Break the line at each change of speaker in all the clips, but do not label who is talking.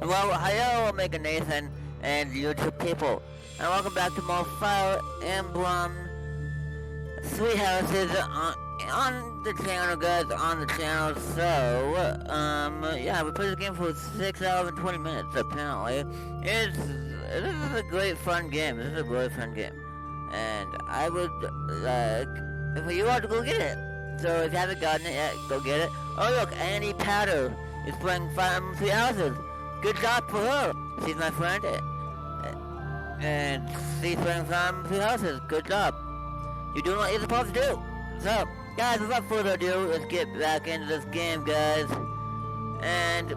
Well, hello, Omega Nathan and YouTube people, and welcome back to more Fire Emblem Three Houses on the channel, guys. On the channel. So, yeah, we played this game for 6 hours and 20 minutes. Apparently, this is a great fun game. This is a really fun game, and I would like for you all to go get it. So if you haven't gotten it yet, go get it. Oh look, Annie Patter is playing Fire Emblem Three Houses. Good job for her. She's my friend, and she's playing Fire Emblem Three Houses. Good job. You're doing what you're supposed to do. So, guys, without further ado, let's get back into this game, guys. And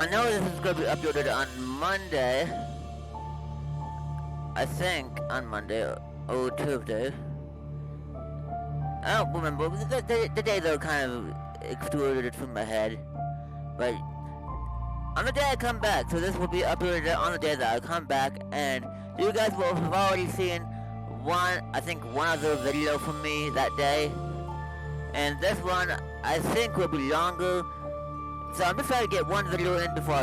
I know this is going to be uploaded on Monday. I think on Monday or Tuesday. I don't remember. The days are kind of excluded from my head. But on the day I come back, so this will be uploaded on the day that I come back, and you guys will have already seen one other video from me that day. And this one, I think, will be longer. So I'm just trying to get one more video in before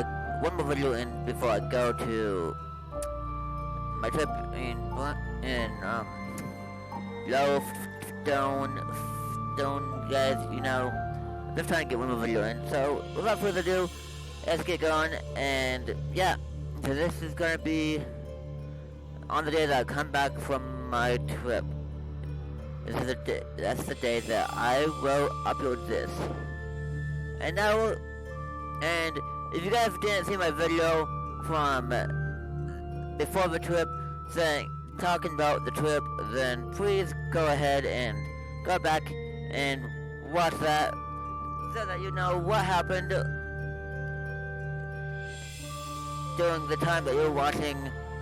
I go to my trip in Stone, guys, you know. Just trying to get one more video in. So without further ado, let's get going. And yeah, so this is gonna be on the day that I come back from my trip. This is that's the day that I will upload this. And if you guys didn't see my video from before the trip, talking about the trip, then please go ahead and go back and watch that, so that you know what happened during the time that you're watching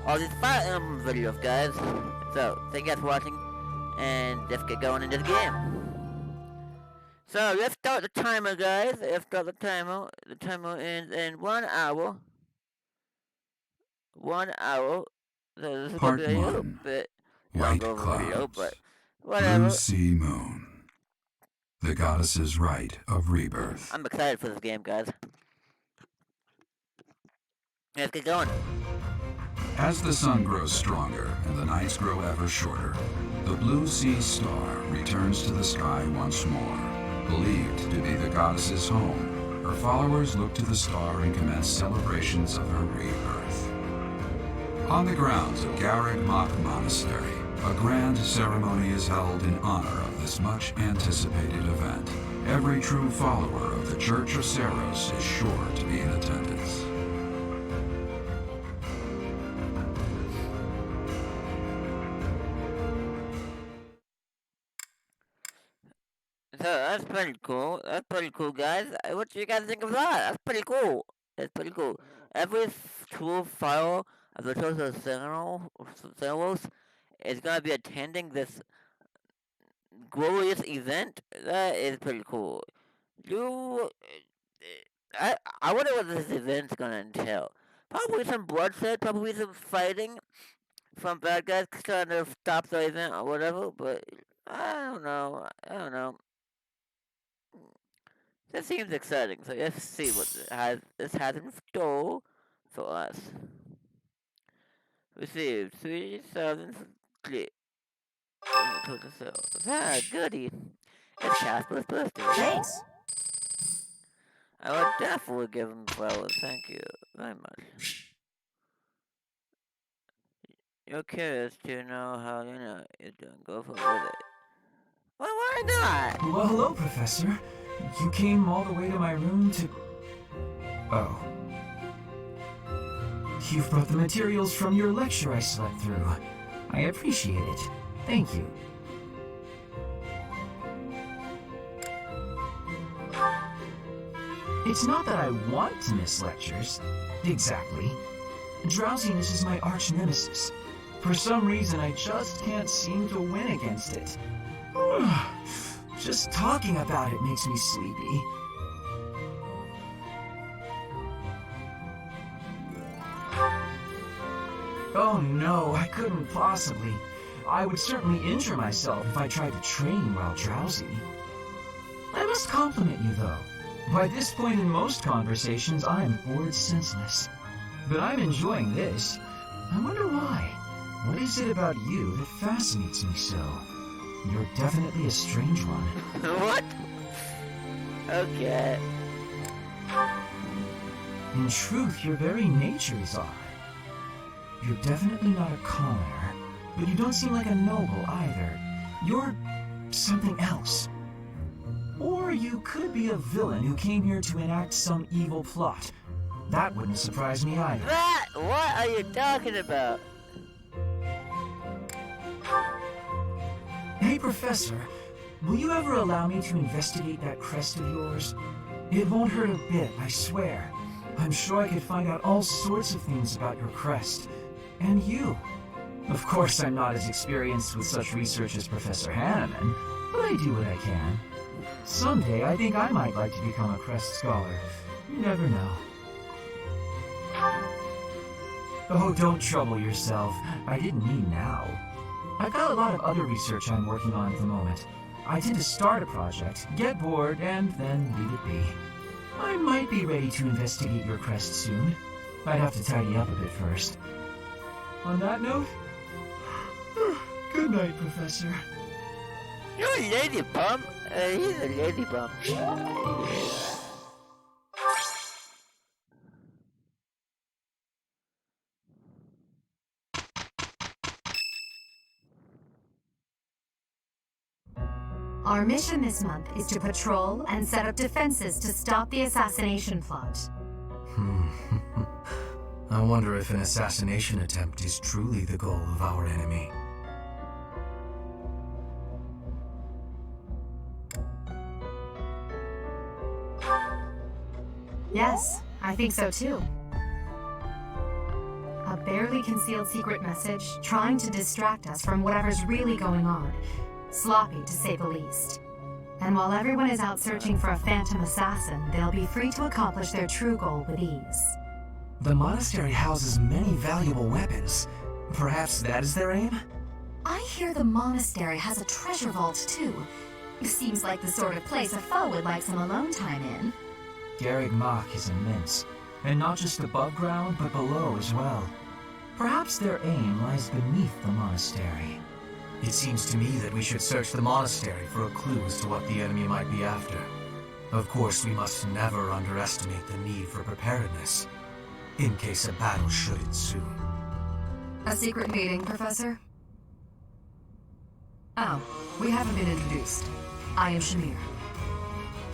all these Fire Emblem videos, guys. So, thank you guys for watching, and let's get going into the game. So, let's start the timer, guys. Let's start the timer. The timer ends in 1 hour. 1 hour. So, this is going to be a little bit longer of a video, but whatever.
Blue Sea Moon. The goddess's rite of rebirth.
I'm excited for this game, guys. Let's get going.
As the sun grows stronger and the nights grow ever shorter, the Blue Sea Star returns to the sky once more. Believed to be the goddess's home, her followers look to the star and commence celebrations of her rebirth. On the grounds of Garreg Mach Monastery, a grand ceremony is held in honor of this much-anticipated event. Every true follower of the Church of Saros is sure to be in attendance.
So that's pretty cool. That's pretty cool, guys. What do you guys think of that? That's pretty cool. That's pretty cool. Every true follower of the Church of Saros is gonna be attending this glorious event. That is pretty cool. I wonder what this event's gonna entail. Probably some bloodshed, probably some fighting from bad guys trying to stop the event or whatever, but I don't know. This seems exciting, so let's see what this has in store for us. Received 3,000 clicks. Total sales. Ah, goody. It's Casper's birthday.
Thanks.
I would definitely give him flowers. Thank you very much. You're curious to know how you're doing. Go for it. Well, why not?
Well, hello, Professor. You came all the way to my room to... Oh. You've brought the materials from your lecture I slept through. I appreciate it. Thank you. It's not that I want to miss lectures. Exactly. Drowsiness is my arch nemesis. For some reason, I just can't seem to win against it. Just talking about it makes me sleepy. Oh no, I couldn't possibly. I would certainly injure myself if I tried to train while drowsy. I must compliment you, though. By this point in most conversations, I'm bored senseless. But I'm enjoying this. I wonder why. What is it about you that fascinates me so? You're definitely a strange one.
What? Okay.
In truth, your very nature is odd. You're definitely not a commoner, but you don't seem like a noble either. You're something else. Or you could be a villain who came here to enact some evil plot. That wouldn't surprise me either.
What are you talking about?
Hey, Professor, will you ever allow me to investigate that crest of yours? It won't hurt a bit, I swear. I'm sure I could find out all sorts of things about your crest. And you. Of course, I'm not as experienced with such research as Professor Hanneman, but I do what I can. Someday, I think I might like to become a crest scholar. You never know. Oh, don't trouble yourself. I didn't mean now. I've got a lot of other research I'm working on at the moment. I tend to start a project, get bored, and then leave it be. I might be ready to investigate your crest soon. I'd have to tidy up a bit first. On that note, good night, Professor.
You're a lady bum. He's a lady bum.
Our mission this month is to patrol and set up defenses to stop the assassination plot.
I wonder if an assassination attempt is truly the goal of our enemy.
Yes, I think so too. A barely concealed secret message trying to distract us from whatever's really going on. Sloppy, to say the least. And while everyone is out searching for a phantom assassin, they'll be free to accomplish their true goal with ease.
The monastery houses many valuable weapons. Perhaps that is their aim?
I hear the monastery has a treasure vault too. Seems like the sort of place a foe would like some alone time in.
Garreg Mach is immense, and not just above ground, but below as well. Perhaps their aim lies beneath the monastery. It seems to me that we should search the monastery for a clue as to what the enemy might be after. Of course, we must never underestimate the need for preparedness, in case a battle should ensue.
A secret meeting, Professor? Oh, we haven't been introduced. I am Shamir.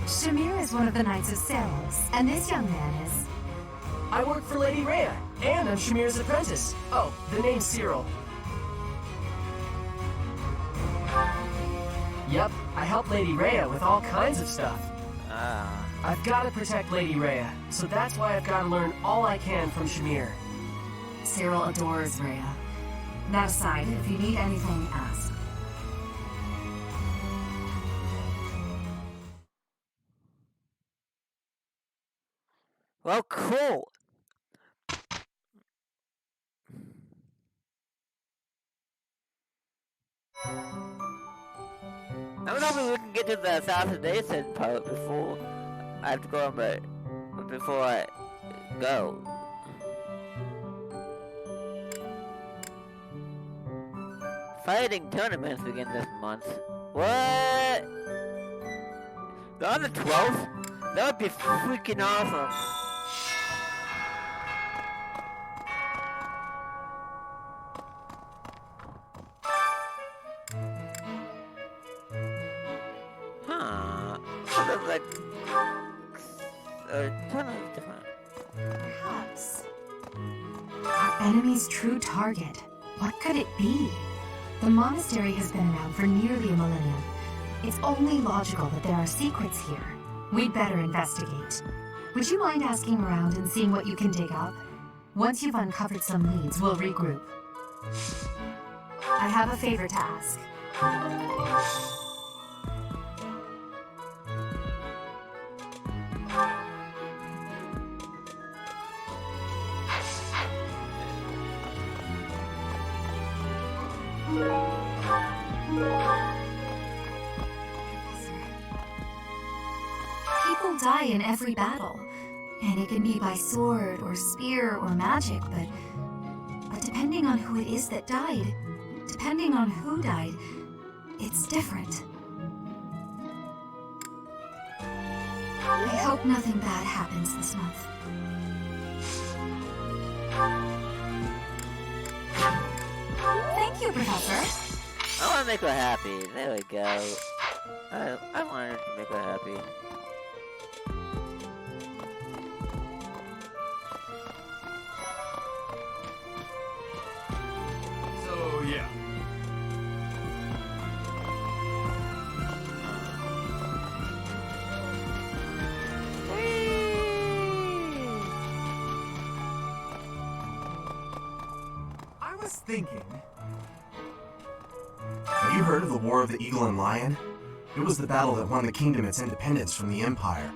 Shamir is one of the Knights of Saros, and this young man is...
I work for Lady Rhea, and I'm Shamir's apprentice. Oh, the name's Cyril. Yep, I help Lady Rhea with all kinds of stuff. I've got to protect Lady Rhea, so that's why I've got to learn all I can from Shamir.
Cyril adores Rhea. That aside, if you need anything, ask.
Well, cool. I'm hoping we can get to the assassination part before I have to go on, but before I go. Fighting tournaments begin this month. What? They're on the 12th? That would be freaking awesome. Like a ton of different.
Perhaps. Our enemy's true target. What could it be? The monastery has been around for nearly a millennium. It's only logical that there are secrets here. We'd better investigate. Would you mind asking around and seeing what you can dig up? Once you've uncovered some leads, we'll regroup. I have a favor to ask. People die in every battle. And it can be by sword or spear or magic, but depending on who it is that died, depending on who died, it's different. I hope nothing bad happens this month. Thank you, Professor.
I want to make her happy. There we go. I wanted to make her happy.
So, yeah. I was thinking...
Have you heard of the War of the Eagle and Lion? It was the battle that won the kingdom its independence from the Empire.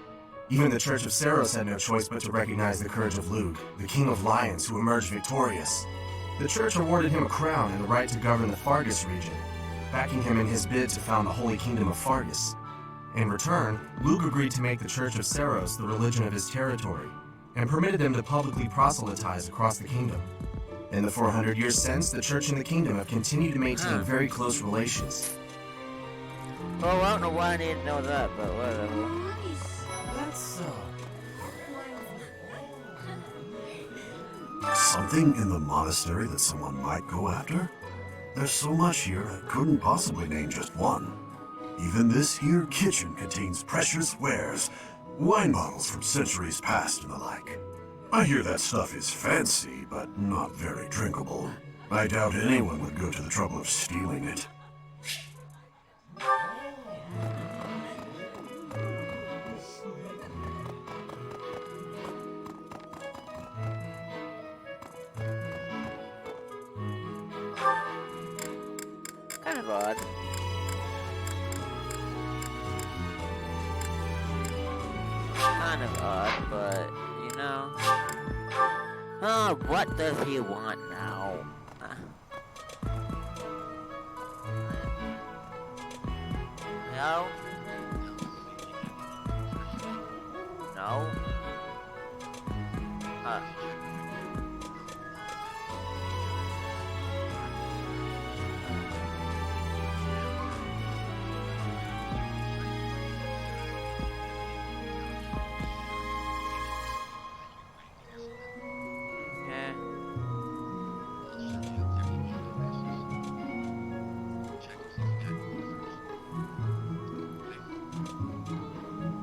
Even the Church of Saros had no choice but to recognize the courage of Lug, the King of Lions, who emerged victorious. The Church awarded him a crown and the right to govern the Fargus region, backing him in his bid to found the Holy Kingdom of Fargus. In return, Lug agreed to make the Church of Saros the religion of his territory, and permitted them to publicly proselytize across the kingdom. In the 400 years since, the Church and the Kingdom have continued to maintain very close relations.
Well, I don't know why I need to know that, but whatever.
That's,
Something in the monastery that someone might go after? There's so much here, I couldn't possibly name just one. Even this here kitchen contains precious wares, wine bottles from centuries past and the like. I hear that stuff is fancy, but not very drinkable. I doubt anyone would go to the trouble of stealing it.
Kind of odd. Kind of odd, but, you know... Oh, what does he want now? No? No?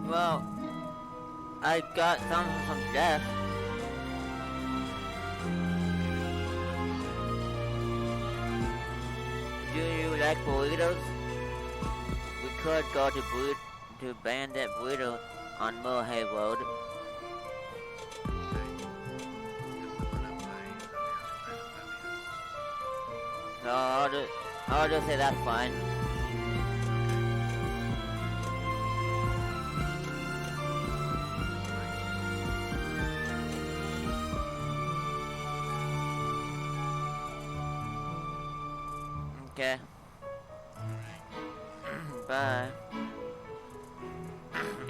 Well, I got something from Jeff. Do you like burritos? We could go to Bandit Burrito on Mohay Road. No, I'll just say that's fine. Okay. Bye.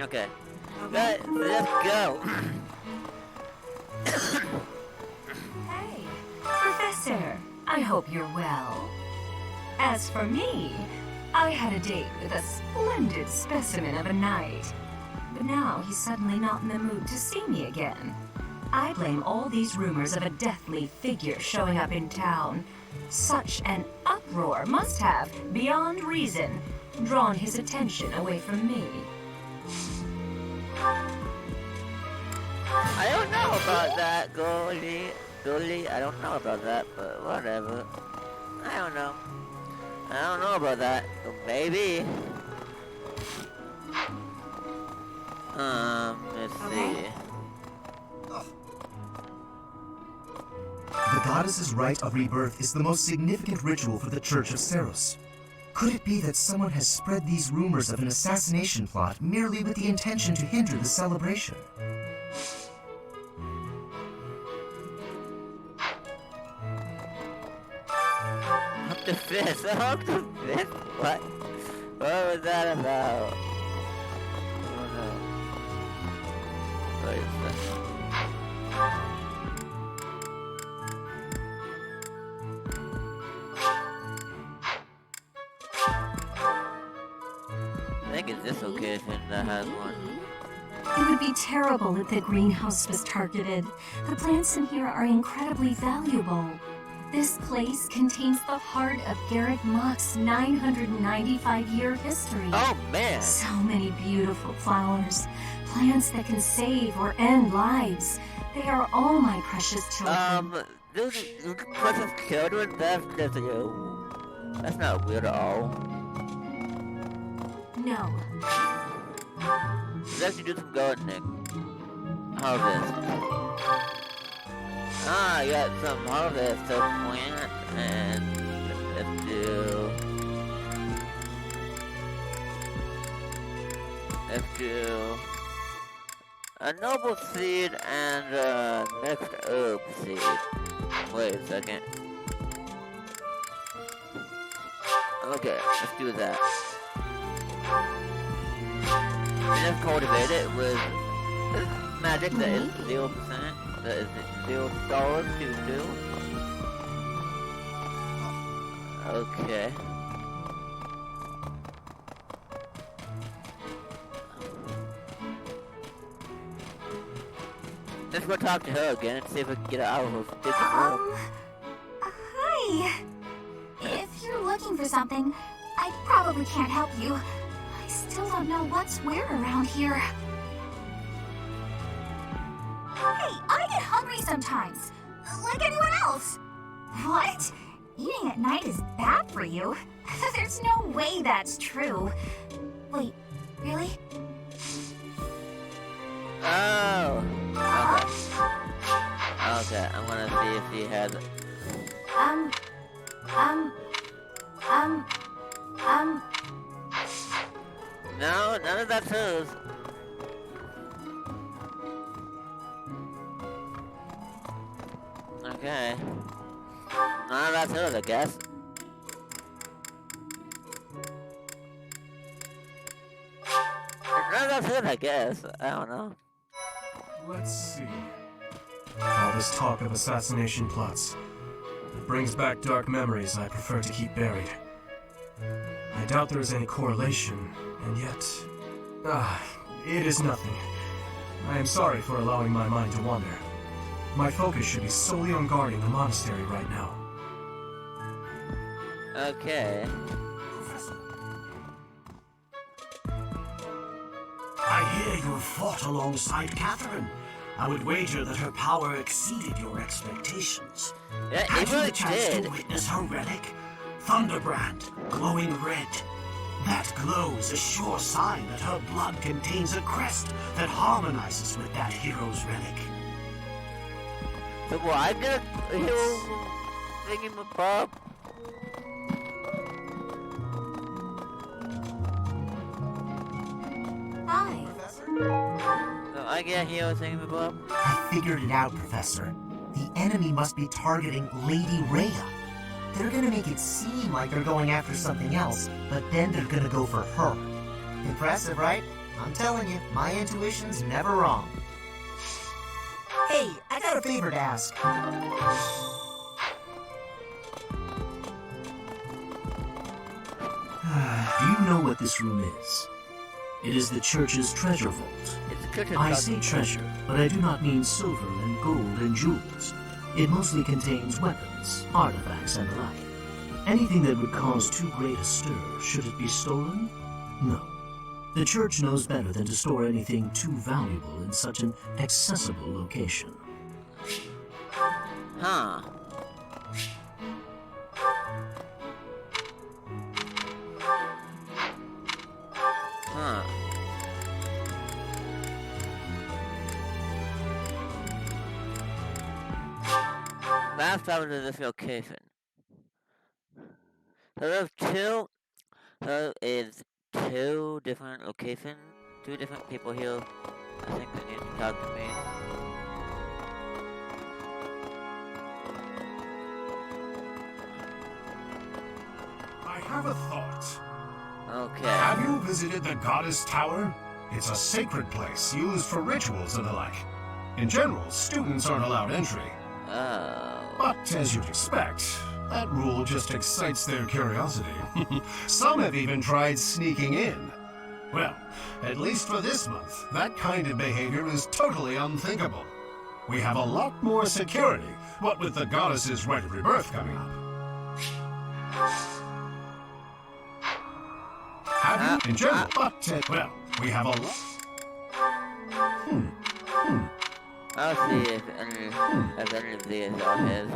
Okay. Let's go.
Hey, Professor. I hope you're well. As for me, I had a date with a splendid specimen of a knight. But now he's suddenly not in the mood to see me again. I blame all these rumors of a deathly figure showing up in town. Such an uproar must have, beyond reason, drawn his attention away from me.
I don't know about that, Goldie. I don't know about that, but whatever. I don't know about that. Maybe. Let's see.
The goddess's rite of rebirth is the most significant ritual for the Church of Saros. Could it be that someone has spread these rumors of an assassination plot merely with the intention to hinder the celebration?
Up the fist. What? What was that about? Oh Wait a second. I think it's this location that has one.
It would be terrible if the greenhouse was targeted. The plants in here are incredibly valuable. This place contains the heart of Garrett Mock's 995-year history.
Oh man!
So many beautiful flowers, plants that can save or end lives. They are all my precious children.
Those precious children, that's just that's not weird at all.
No.
Let's actually do some gardening. Harvest. Ah, I got some harvest to plant, and let's do a noble seed and a mixed herb seed. Wait a second. Okay, let's do that. And let's cultivate it with magic that is 0%. That is $0 to do. Okay. Let's go talk to her again and see if we can get her out of her stupid room.
Hi. If you're looking for something, I probably can't help you. I still don't know what's where around here. Hey, I get hungry sometimes, like anyone else. What? Eating at night is bad for you? There's no way that's true. Wait, really?
Oh. Okay, I'm gonna see if she has it. No, none of that's hers. Okay. None of that's hers, I guess. None of that's hers, I guess. I don't know.
Let's see. All this talk of assassination plots. It brings back dark memories I prefer to keep buried. I doubt there is any correlation, and yet... it is nothing. I am sorry for allowing my mind to wander. My focus should be solely on guarding the monastery right now.
Okay.
I hear you fought alongside Catherine. I would wager that her power exceeded your expectations.
Yeah,
Had
it
you
really
the chance
did.
to witness her relic? Thunderbrand, glowing red. That glow is a sure sign that her blood contains a crest that harmonizes with that hero's relic.
So will I get a hero thingamabob?
Hi.
So I get a hero thingamabob?
I figured it out, Professor. The enemy must be targeting Lady Rhea. They're gonna make it seem like they're going after something else, but then they're gonna go for her. Impressive, right? I'm telling you, my intuition's never wrong. Hey, I got a favor to ask.
Do you know what this room is? It is the church's treasure vault.
It's a church.
I say treasure, but I do not mean silver and gold and jewels. It mostly contains weapons, artifacts, and the like. Anything that would cause too great a stir, should it be stolen? No. The church knows better than to store anything too valuable in such an accessible location.
Huh. Huh. Last time to this location. So there's two different locations, two different people here. I think they need to talk to me.
I have a thought.
Okay.
Have you visited the Goddess Tower?
It's a sacred place used for rituals and the like. In general, students aren't allowed entry.
Oh.
But as you'd expect, that rule just excites their curiosity. Some have even tried sneaking in. Well, at least for this month, that kind of behavior is totally unthinkable. We have a lot more security, what with the goddess's rite of rebirth coming up. Have you in general, but, well, we have a lot...
I'll see if any of these are his.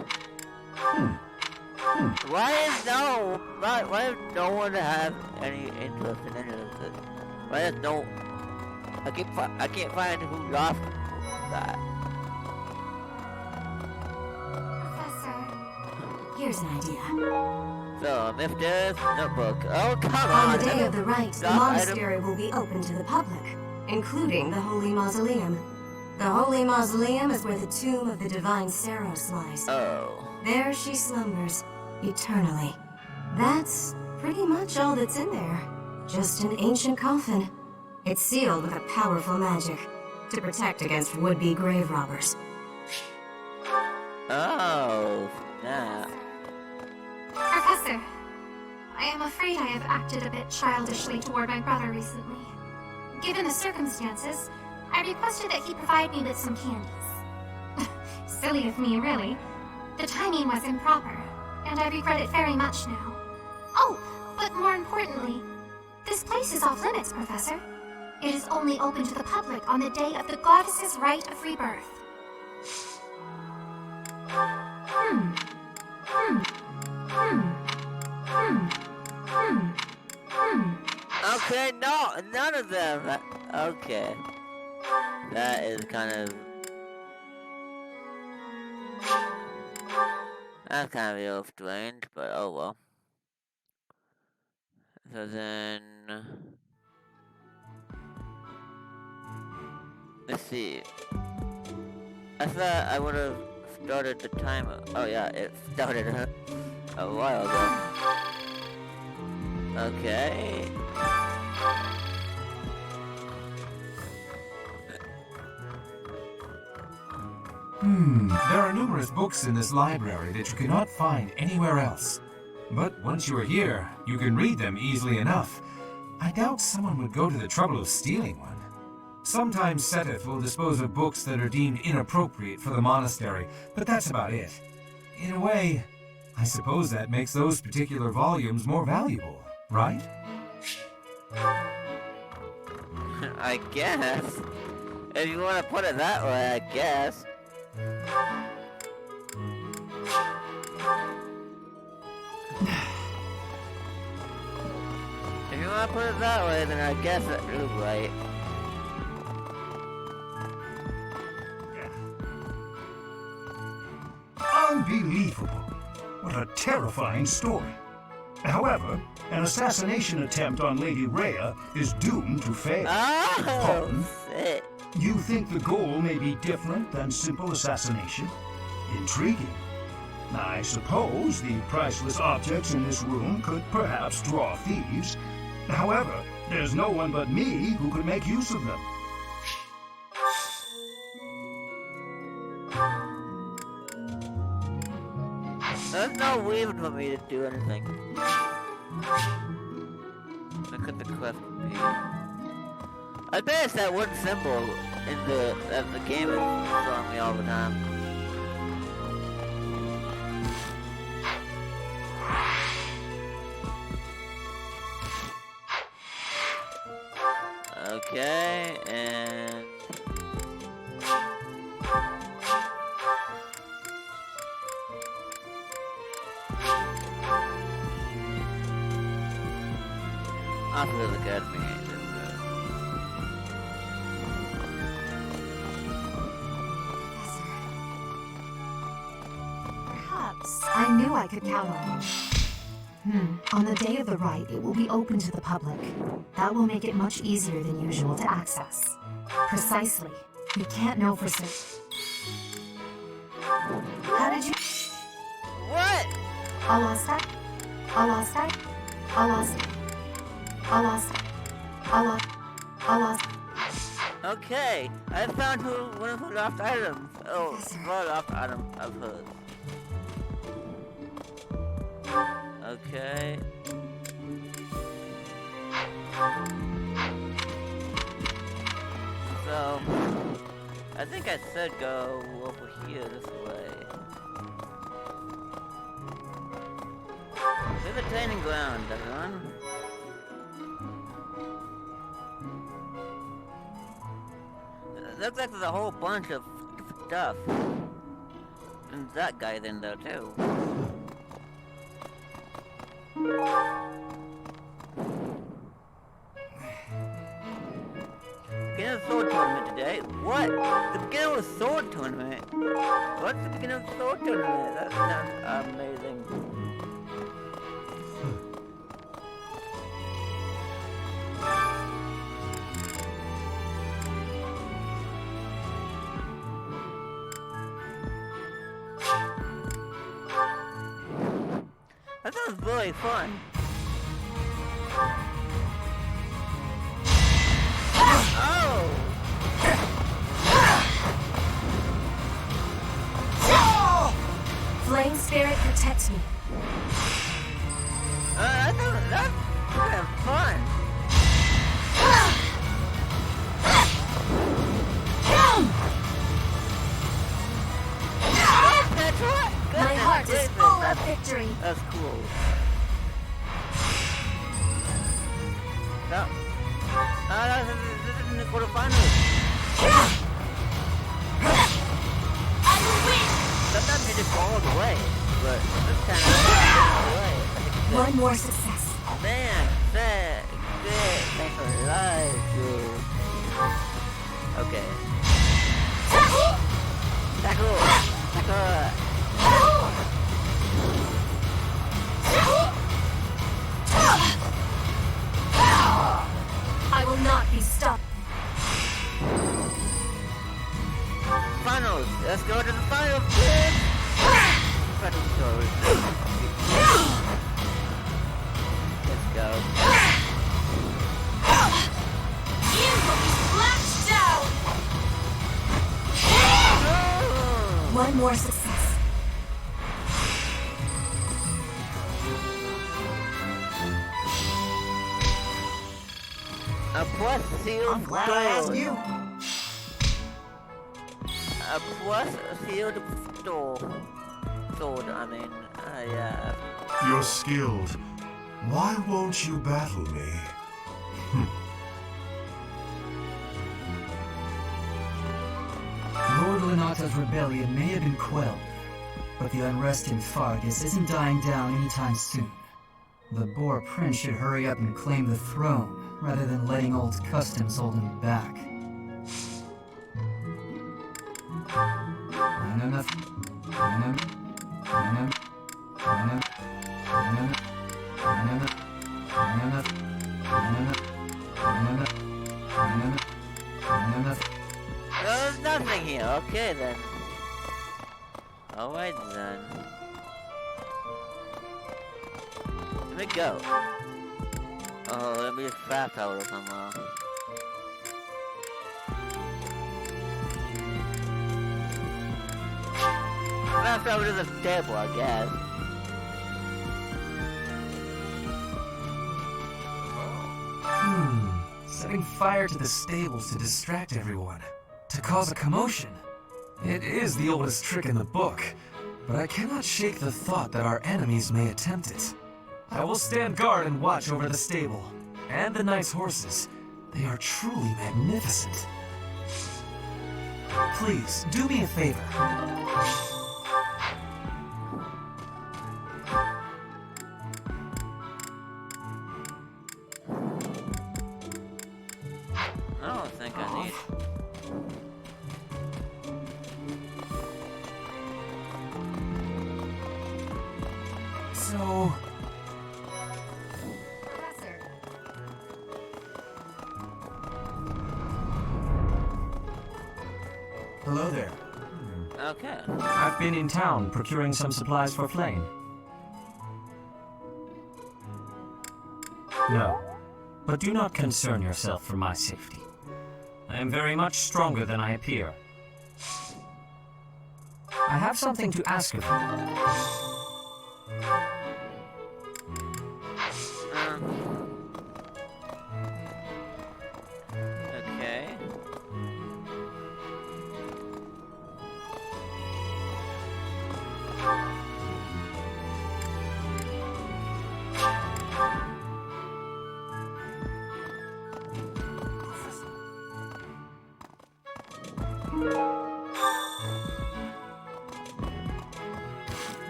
Why does no one have any interest in any of this? Why does no... I can't find who lost that.
Professor, here's an idea.
So, if there's notebook... Oh, come on!
On the day of the rite, the
Lost
monastery will be open to the public, including the Holy Mausoleum. The Holy Mausoleum is where the tomb of the divine Saros lies.
Oh.
There she slumbers, eternally. That's pretty much all that's in there. Just an ancient coffin. It's sealed with a powerful magic to protect against would-be grave robbers.
Oh, snap.
Professor, I am afraid I have acted a bit childishly toward my brother recently. Given the circumstances, I requested that he provide me with some candies. Silly of me, really. The timing was improper, and I regret it very much now. Oh, but more importantly, this place is off limits, Professor. It is only open to the public on the day of the goddess's rite of rebirth.
Okay, no, none of them. Okay. That is kind of... That's kind of ill-strained, but oh well. So then... Let's see. I thought I would have started the timer. Oh yeah, it started a while ago. Okay.
There are numerous books in this library that you cannot find anywhere else. But once you are here, you can read them easily enough. I doubt someone would go to the trouble of stealing one. Sometimes Seteth will dispose of books that are deemed inappropriate for the monastery, but that's about it. In a way, I suppose that makes those particular volumes more valuable, right?
I guess. If you want to put it that way, I guess. If you want to put it that way, then I guess that is right.
Unbelievable. What a terrifying story. However, an assassination attempt on Lady Rhea is doomed to fail. Pardon?
Shit.
You think the goal may be different than simple assassination? Intriguing. I suppose the priceless objects in this room could perhaps draw thieves. However, there's no one but me who could make use of them.
There's no reason for me to do anything. Look at the quest be. I bet it's that one symbol in that the game is showing me all the time. Okay, and... That's really good for me.
Perhaps. I knew I could count on it. On the day of the rite, it will be open to the public. That will make it much easier than usual to access. Precisely. We can't know for certain. How did you...
What?
Alasta? Alasta? Alasta? Alasta? Alasta?
Okay, I found one of her lost items. Oh, the lost item of hers. Okay. So, I think I said go over here this way. There's a training ground, everyone. Looks like there's a whole bunch of stuff. And that guy's in there too. Beginner sword tournament today? What? The beginner of sword tournament? What's the beginner of sword tournament? That sounds amazing. That sounds really fun. Oh!
Flame Spirit protects me.
That's kind of fun. That's right.
My heart is full of victory.
That's cool. So, this is the quarterfinals.
I will win!
Sometimes you just go all the way, but this time I all the way.
One more success.
Man, thanks for life, dude. Okay. Tackle!
I will not be stopped.
Finals! Let's go to the finals, kids! Let's go.
You will be slashed down!
One more success.
A plus sealed
I'm glad I asked
sword.
you.
A plus sealed sword, I mean, yeah.
You're skilled. Why won't you battle me?
Lord Lenata's rebellion may have been quelled, but the unrest in Fargus isn't dying down anytime soon. The Boar Prince should hurry up and claim the throne, rather than letting old customs hold him back. I know nothing. I know nothing.
There's nothing here. Okay then. Alright then. Let me go. Oh, let me just fast travel somewhere. Fast travel to the stable, I guess.
Setting fire to the stables to distract everyone. To cause a commotion. It is the oldest trick in the book, but I cannot shake the thought that our enemies may attempt it. I will stand guard and watch over the stable. And the nice horses. They are truly magnificent. Please, do me a favor.
I don't think I need.
So...
Professor,
Hello there.
Okay.
I've been in town procuring some supplies for Flame. No, but do not concern yourself for my safety.
I am very much stronger than I appear. I have something to ask of you.
Okay.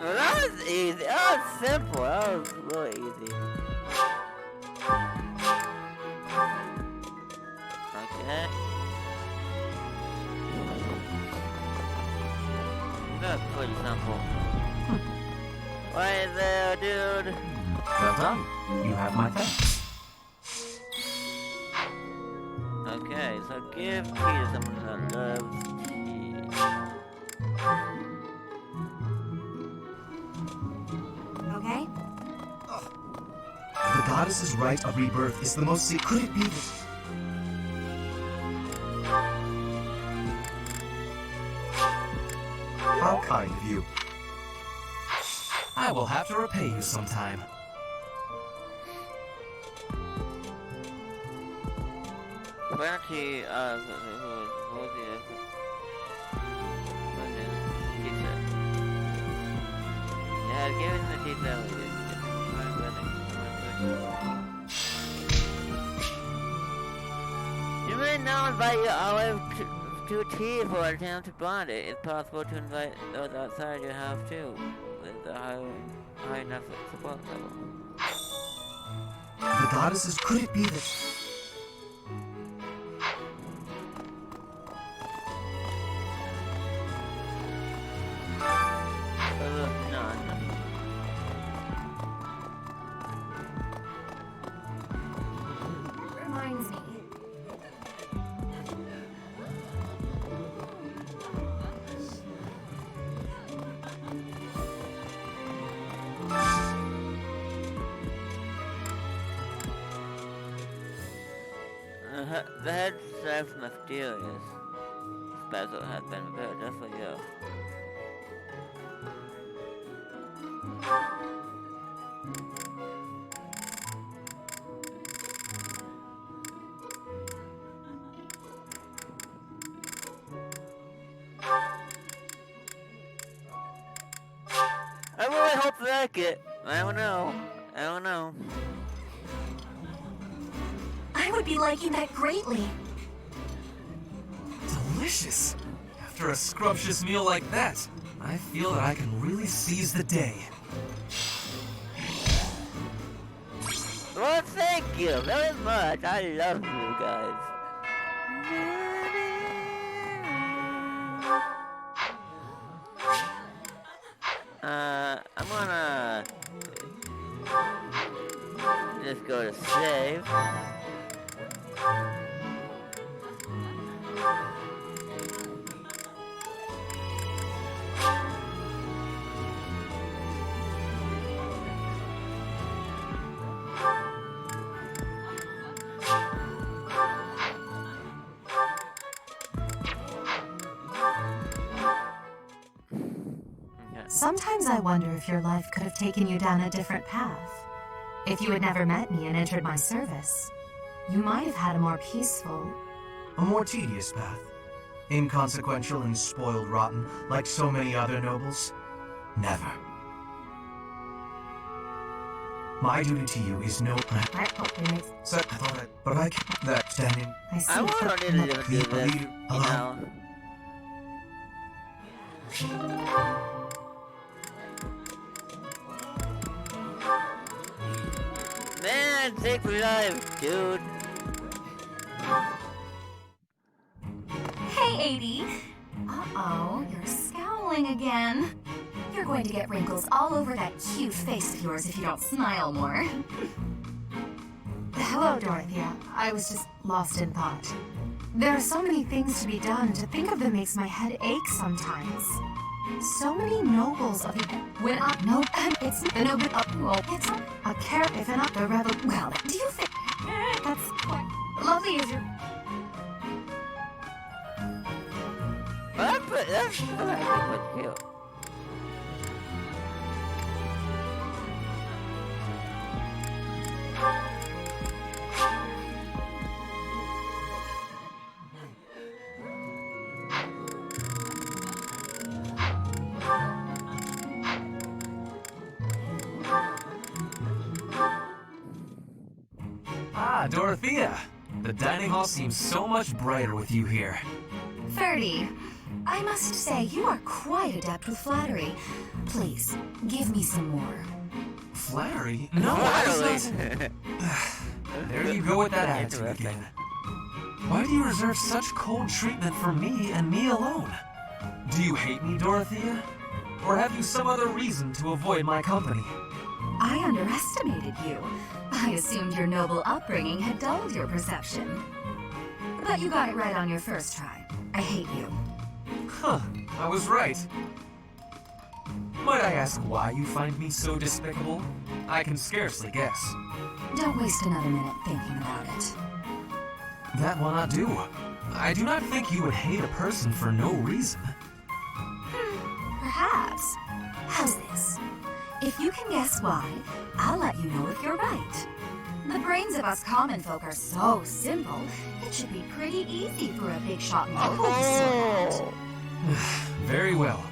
Well, that was easy. That was simple. That was really easy. Okay. That's pretty simple. Right there, dude.
Well done. You have my thanks.
Okay, so give tea to someone that loves tea.
Okay?
The goddess's rite of rebirth is the most secret. Could it be that... How kind of you.
I will have to repay you sometime.
Twenty, yeah, give it the detail. You may now invite your olive to tea for an attempt to bond it. It's possible to invite those outside your house too, with a high enough support level.
The goddesses... Could it be that...
None.
Reminds me.
The head chef's mysterious. Special has been prepared just for you. I really hope you like it. I don't know.
I would be liking that greatly.
Delicious! After a scrumptious meal like that, I feel that I can really seize the day.
Well, thank you very much. I love you guys. I'm gonna just go to save.
Sometimes I wonder if your life could have taken you down a different path. If you had never met me and entered my service, you might have had a more peaceful...
A more tedious path. Inconsequential and spoiled rotten, like so many other nobles? Never. My duty to you is no...
I hope we make...
So, I thought that... But I can't... That standing...
I see.
I want to do this, you know. Man, take me life, dude.
Hey, 80. Uh-oh, you're scowling again. You're going to get wrinkles all over that cute face of yours if you don't smile more.
Hello, Dorothea. I was just lost in thought. There are so many things to be done. To think of them makes my head ache sometimes. So many nobles of the...
When I... No,
it's the noble...
it's
a care if not the rebel...
Well, do you think...
That's quite... Lovely is your...
That's actually cute.
Ah, Dorothea! The dining hall seems so much brighter with you here.
Ferdy, I must say you are quite adept with flattery. Please, give me some more.
Flattery? No, I was not... There you go with that attitude again. Why do you reserve such cold treatment for me and me alone? Do you hate me, Dorothea? Or have you some other reason to avoid my company?
I underestimated you. I assumed your noble upbringing had dulled your perception. But you got it right on your first try. I hate you.
Huh, I was right. Might I ask why you find me so despicable? I can scarcely guess.
Don't waste another minute thinking about it.
That will not do. I do not think you would hate a person for no reason.
Perhaps. How's this? If you can guess why, I'll let you know if you're right. The brains of us common folk are so simple, it should be pretty easy for a big shot noble to sort out.
Very well.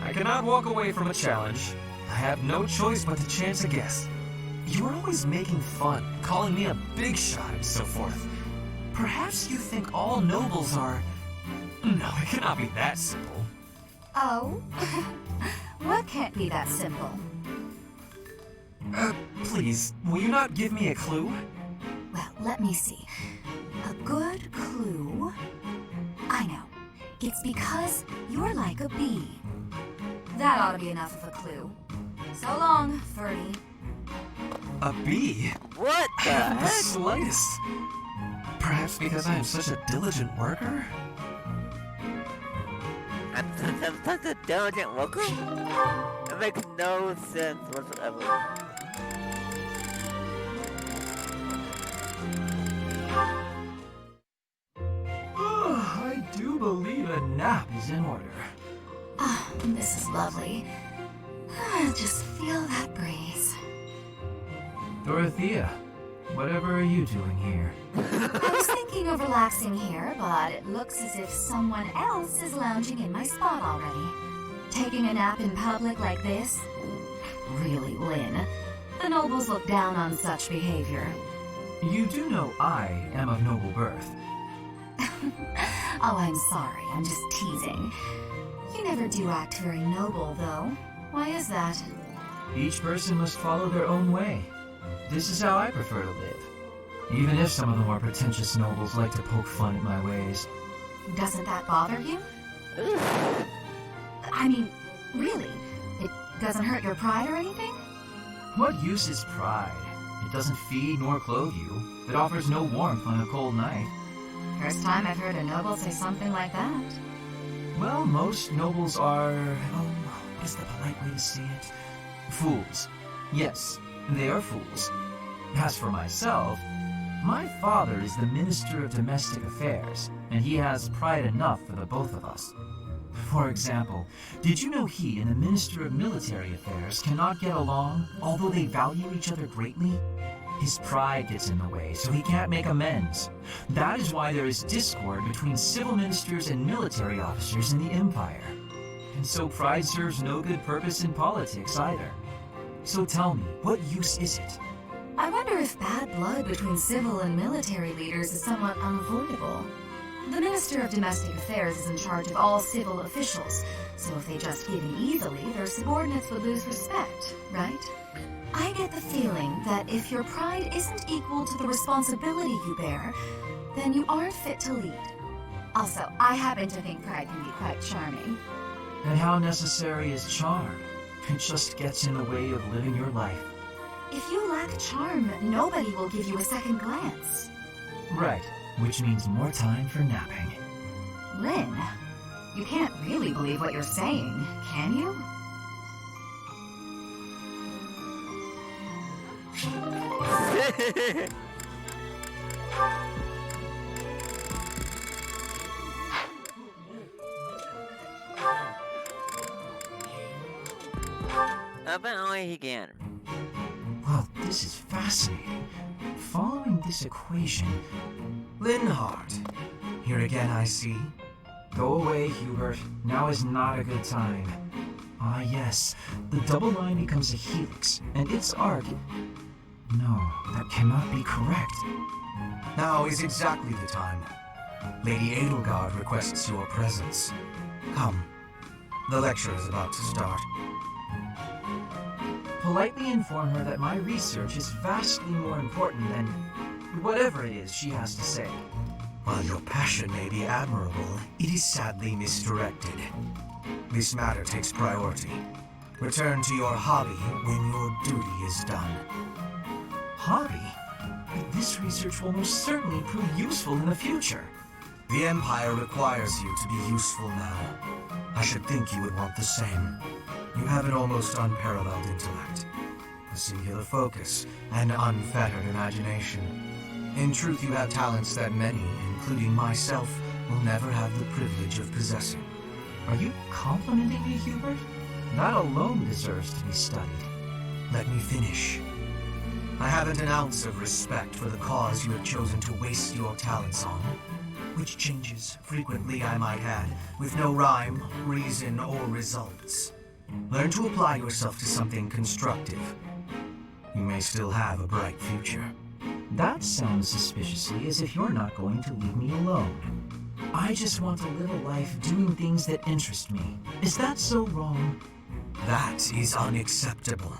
I cannot walk away from a challenge. I have no choice but to chance a guess. You are always making fun, calling me a big shot and so forth. Perhaps you think all nobles are... No, it cannot be that simple.
Oh? What can't be that simple?
Please, will you not give me a clue?
Well, let me see. A good clue? I know. It's because you're like a bee. That ought to be enough of a clue. So long, Ferdy.
A bee?
What
I
the
haven't the
heck?
slightest. Perhaps because I am such a diligent worker?
I'm such a diligent worker? It makes no sense whatsoever.
I do believe a nap is in order.
Ah, this is lovely. Just feel that breeze.
Dorothea, whatever are you doing here?
I was thinking of relaxing here, but it looks as if someone else is lounging in my spot already. Taking a nap in public like this? Really, Lynn, the nobles look down on such behavior.
You do know I am of noble birth.
Oh, I'm sorry, I'm just teasing. You never do act very noble, though. Why is that?
Each person must follow their own way. This is how I prefer to live. Even if some of the more pretentious nobles like to poke fun at my ways.
Doesn't that bother you? I mean, really? It doesn't hurt your pride or anything?
What use is pride? It doesn't feed nor clothe you. It offers no warmth on a cold night.
First time I've heard a noble say something like that.
Well, most nobles are... what is the polite way to say it? Fools. Yes, they are fools. As for myself, my father is the Minister of Domestic Affairs, and he has pride enough for the both of us. For example, did you know he and the Minister of Military Affairs cannot get along, although they value each other greatly? His pride gets in the way, so he can't make amends. That is why there is discord between civil ministers and military officers in the Empire. And so pride serves no good purpose in politics either. So tell me, what use is it?
I wonder if bad blood between civil and military leaders is somewhat unavoidable. The Minister of Domestic Affairs is in charge of all civil officials, so if they just give in easily, their subordinates would lose respect, right? I get the feeling that if your pride isn't equal to the responsibility you bear, then you aren't fit to lead. Also, I happen to think pride can be quite charming.
And how necessary is charm? It just gets in the way of living your life.
If you lack charm, nobody will give you a second glance.
Right, which means more time for napping.
Lynn, you can't really believe what you're saying, can you?
Apparently he can.
Well, this is fascinating. Following this equation... Linhardt! Here again, I see. Go away, Hubert. Now is not a good time. Ah, yes. The double line becomes a helix, and its arc... No, that cannot be correct.
Now is exactly the time. Lady Edelgard requests your presence. Come. The lecture is about to start.
Politely inform her that my research is vastly more important than whatever it is she has to say.
While your passion may be admirable, it is sadly misdirected. This matter takes priority. Return to your hobby when your duty is done.
Hobby? But this research will most certainly prove useful in the future.
The Empire requires you to be useful now. I should think you would want the same. You have an almost unparalleled intellect, a singular focus, and unfettered imagination. In truth, you have talents that many, including myself, will never have the privilege of possessing.
Are you complimenting me, Hubert? That alone deserves to be studied.
Let me finish. I haven't an ounce of respect for the cause you have chosen to waste your talents on, which changes frequently, I might add, with no rhyme, reason, or results. Learn to apply yourself to something constructive. You may still have a bright future.
That sounds suspiciously as if you're not going to leave me alone. I just want to live a life doing things that interest me. Is that so wrong?
That is unacceptable,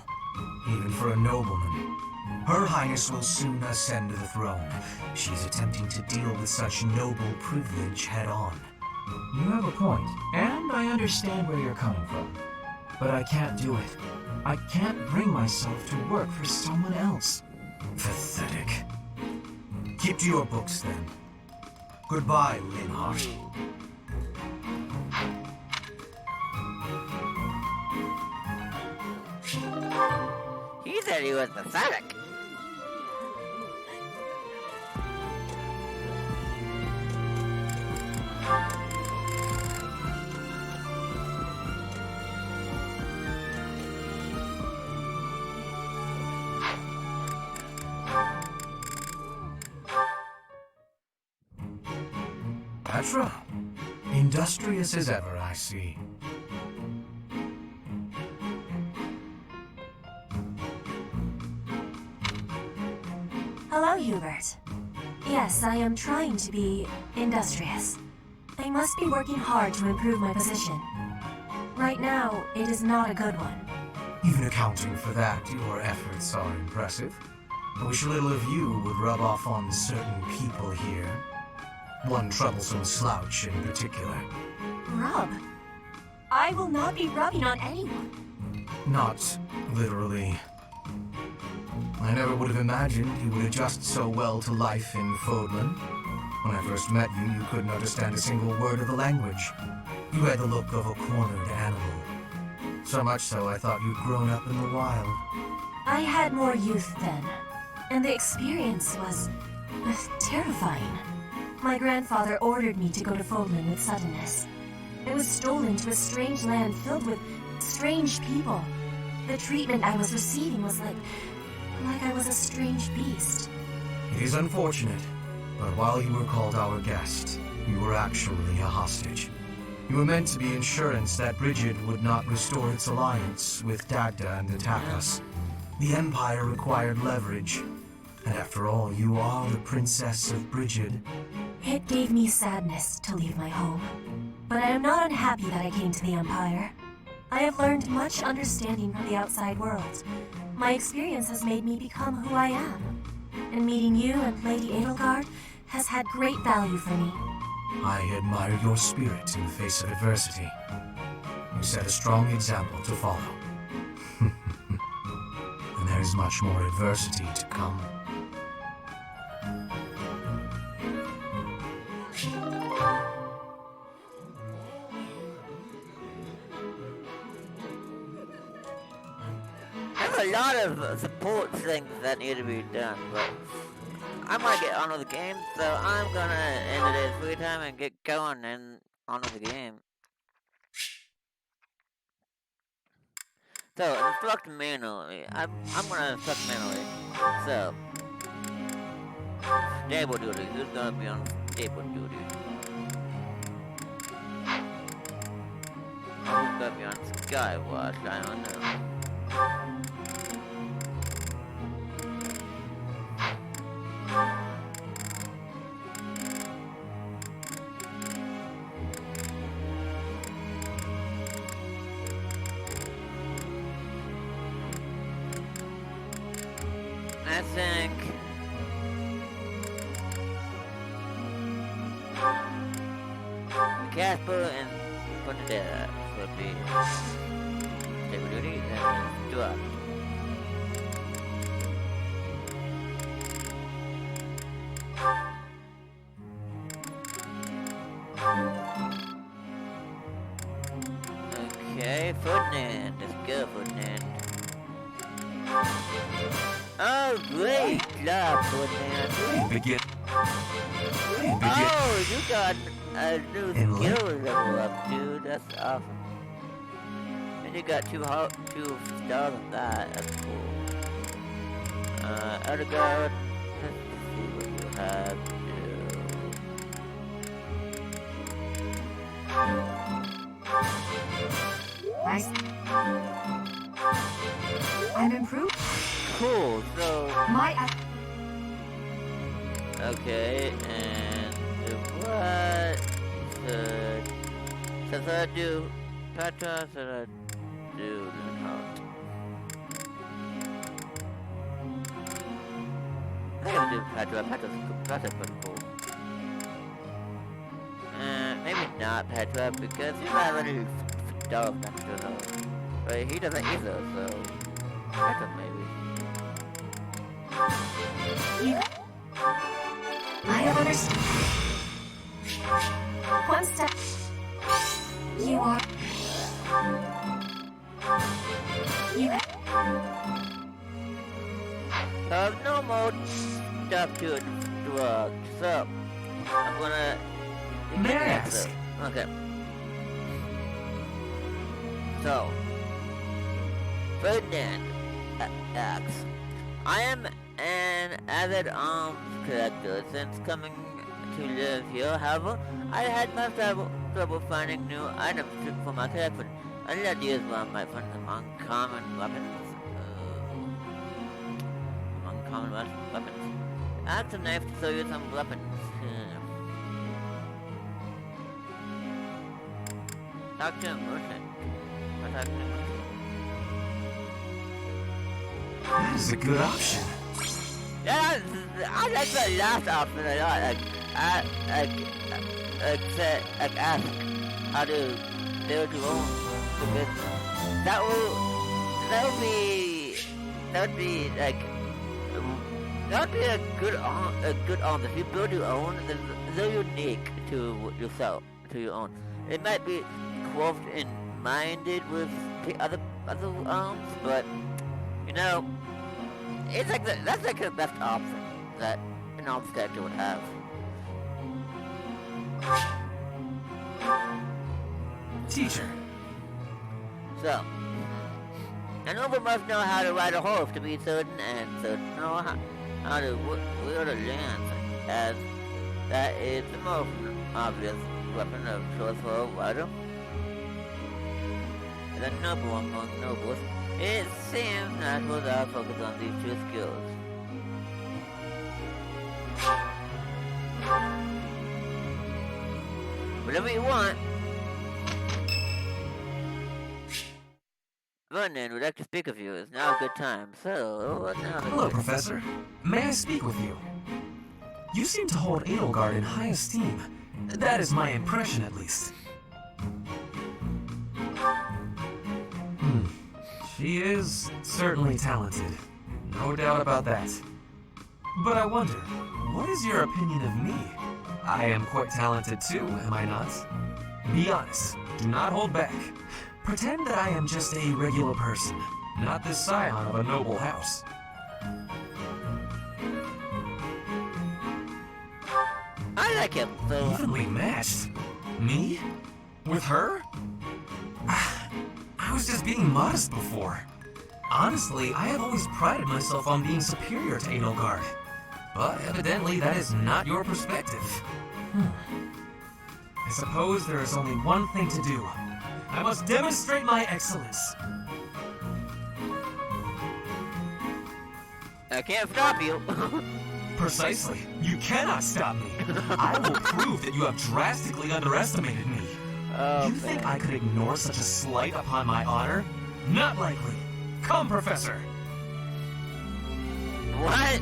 even for a nobleman. Her Highness will soon ascend to the throne. She is attempting to deal with such noble privilege head-on.
You have a point, and I understand where you're coming from. But I can't do it. I can't bring myself to work for someone else.
Pathetic. Keep to your books, then. Goodbye, Linhardt.
He said he was pathetic.
Petra. Industrious as ever, I see.
Hello, Hubert. Yes, I am trying to be industrious. I must be working hard to improve my position. Right now, it is not a good one.
Even accounting for that, your efforts are impressive. I wish a little of you would rub off on certain people here. One troublesome slouch in particular.
Rub? I will not be rubbing on anyone.
Not literally. I never would have imagined you would adjust so well to life in Fodlan. When I first met you, you couldn't understand a single word of the language. You had the look of a cornered animal. So much so, I thought you'd grown up in the wild.
I had more youth then, and the experience was terrifying. My grandfather ordered me to go to Fodlan with suddenness. I was stolen to a strange land filled with strange people. The treatment I was receiving was like I was a strange beast.
It is unfortunate, but while you were called our guest, you were actually a hostage. You were meant to be insurance that Brigid would not restore its alliance with Dagda and attack us. The Empire required leverage, and after all, you are the Princess of Brigid.
It gave me sadness to leave my home, but I am not unhappy that I came to the Empire. I have learned much understanding from the outside world. My experience has made me become who I am, and meeting you and Lady Edelgard has had great value for me.
I admire your spirit in the face of adversity. You set a strong example to follow. And there is much more adversity to come.
There's a lot of support things that need to be done, but I might get on with the game, so I'm gonna end today's free time and get going and on with the game. So, instruct manually. I'm gonna instruct manually. So, stable duty. Who's gonna be on stable duty? Who's gonna be on Skywatch? I don't know. I think Casper and Ponadera would be stable duty, then do up. Okay, Ferdinand, let's go, Ferdinand. Oh, great job, Ferdinand.
Begin.
Oh, you got a new skill level up, dude. That's awesome. And you got two stars on that. That's cool. Other guard. Let's see what you have to
Nice. I'm improved.
Cool, so... Okay, and what should I do? Petra, should I do Linhart? I think I'll do Petra. Petra's pretty cool. Maybe not Petra, because he's not really dog next to her. But he doesn't either, so... Petra maybe.
I have understood. One step. You are. You.
No more stuff to drug, so I'm gonna.
May I ask?
Okay. So, Ferdinand asks, I am an avid arms collector since coming to live here. However, I had much trouble finding new items for my collection. Any ideas where I might find some uncommon weapons? I have some knife to show you some weapons. Talk to a merchant.
That is a good option.
Yeah, I like the last option a lot. Ask how to build your own business. That would be a good arm. If you build your own, then they're unique to yourself, to your own. It might be close and minded with the other arms, but you know, it's like that's like the best option that an arms collector would have.
Teacher.
So, an noble must know how to ride a horse to be certain, and certain know how to wield a lance, as that is the most obvious weapon of choice for a rider. The noble among nobles, it seems natural that I focus on these two skills. Whatever you want. Vernon would like to speak with you. It's now a good time. So, now...
Hello, Professor. May I speak with you? You seem to hold Edelgard in high esteem. That is my impression, at least. She is certainly talented. No doubt about that. But I wonder, what is your opinion of me? I am quite talented too, am I not? Be honest. Do not hold back. Pretend that I am just a regular person, not the scion of a noble house.
I like him, so...
Evenly matched? Me? With her? I
was just being modest before. Honestly, I have always prided myself on being superior to Edelgard. But evidently that is not your perspective. I suppose there is only one thing to do. I must demonstrate my excellence.
I can't stop you.
Precisely. You cannot stop me. I will prove that you have drastically underestimated me.
Oh,
you think I could ignore such a slight upon my honor? Not likely. Come, Professor.
What?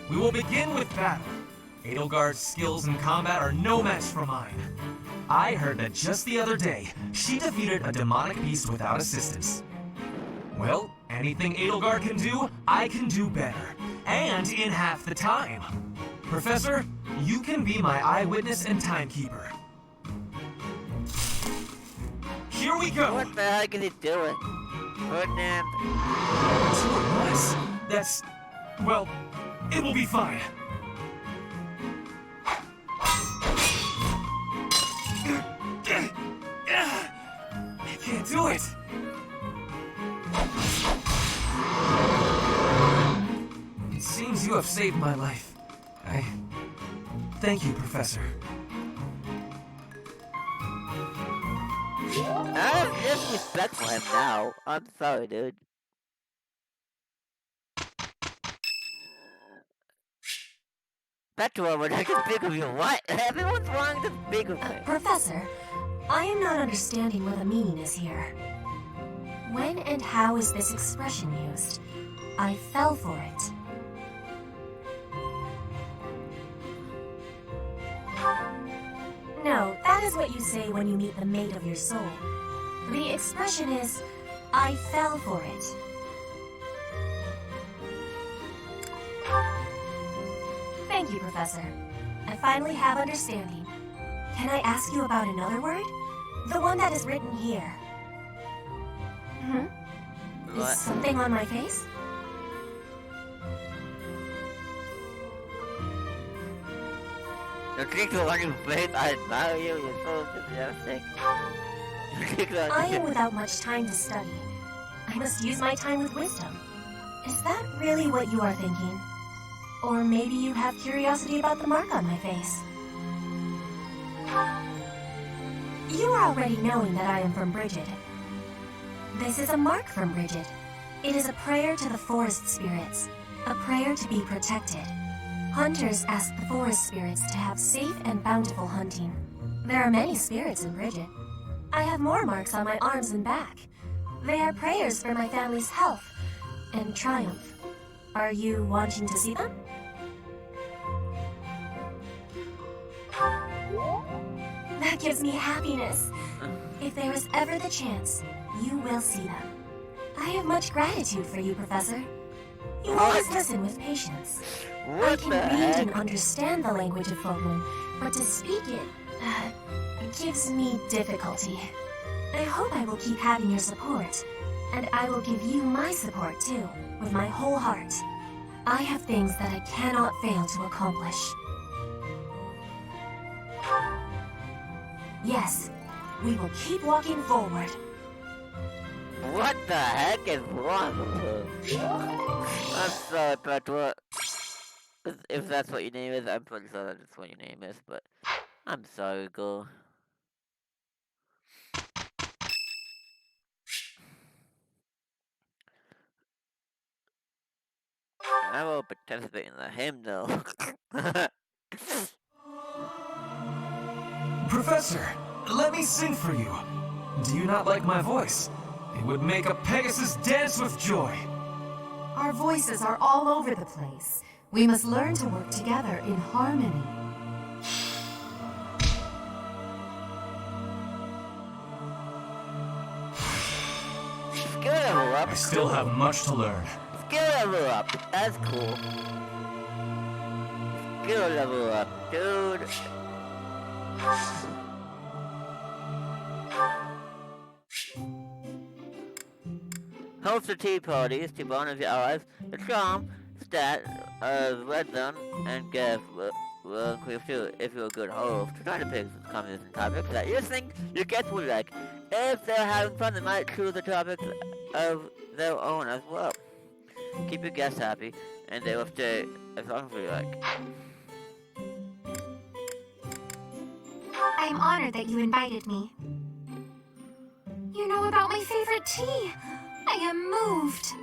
We will begin with battle. Edelgard's skills in combat are no match for mine. I heard that just the other day, she defeated a demonic beast without assistance. Well, anything Edelgard can do, I can do better. And in half the time. Professor, you can be my eyewitness and timekeeper. Here we go!
What the heck is he doing? Ferdinand.
So it was. That's... well, it will be fine. I can't do it! It seems you have saved my life. Thank you, Professor.
I have disrespect for him now. I'm sorry, dude. Petra, when I can speak of you, what? Everyone's wanting to speak of me.
Professor, I am not understanding what the meaning is here. When and how is this expression used? I fell for it. No, that is what you say when you meet the mate of your soul. The expression is, I fell for it. Thank you, Professor. I finally have understanding. Can I ask you about another word? The one that is written here.
What?
Is something on my face?
The crinkle on your face, I admire you, you're so enthusiastic.
I am without much time to study. I must use my time with wisdom. Is that really what you are thinking? Or maybe you have curiosity about the mark on my face. You are already knowing that I am from Bridget. This is a mark from Bridget. It is a prayer to the forest spirits, a prayer to be protected. Hunters ask the forest spirits to have safe and bountiful hunting. There are many spirits in Bridget. I have more marks on my arms and back. They are prayers for my family's health and triumph. Are you wanting to see them? That gives me happiness. If there is ever the chance, you will see them. I have much gratitude for you, Professor. You always listen with patience. I can read and understand the language of Fogman, but to speak it gives me difficulty. I hope I will keep having your support, and I will give you my support too, with my whole heart. I have things that I cannot fail to accomplish. Yes, we will keep walking forward.
What the heck is wrong with her? I'm sorry, Petra. If that's what your name is, I'm pretty sure that's what your name is, but I'm sorry, girl. I will participate in the hymnal.
Professor, let me sing for you. Do you not like my voice? It would make a Pegasus dance with joy.
Our voices are all over the place. We must learn to work together in harmony.
Skill level up.
I still have much to learn.
Skill level up. That's cool. Skill level up, dude. Host a tea parties to one of your allies. The charm stat of red zone and gift will increase too if you're a good host. Try to pick conversation topics that you think your guests will like. If they're having fun, they might choose the topics of their own as well. Keep your guests happy, and they will stay as long as you like.
I am honored that you invited me. You know about my favorite tea. I am moved.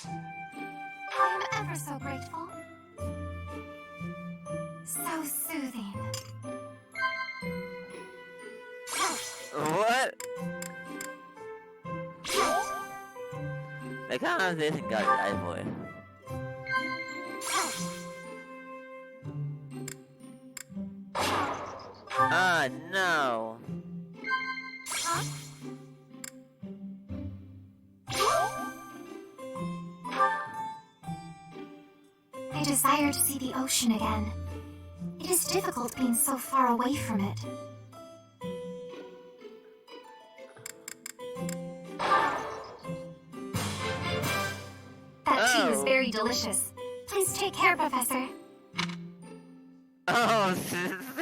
I am ever so grateful. So soothing.
What? The conversation got an eye boy. Ah, no.
Huh? I desire to see the ocean again. It is difficult being so far away from it. That tea was very delicious. Please take care, Professor.
Oh,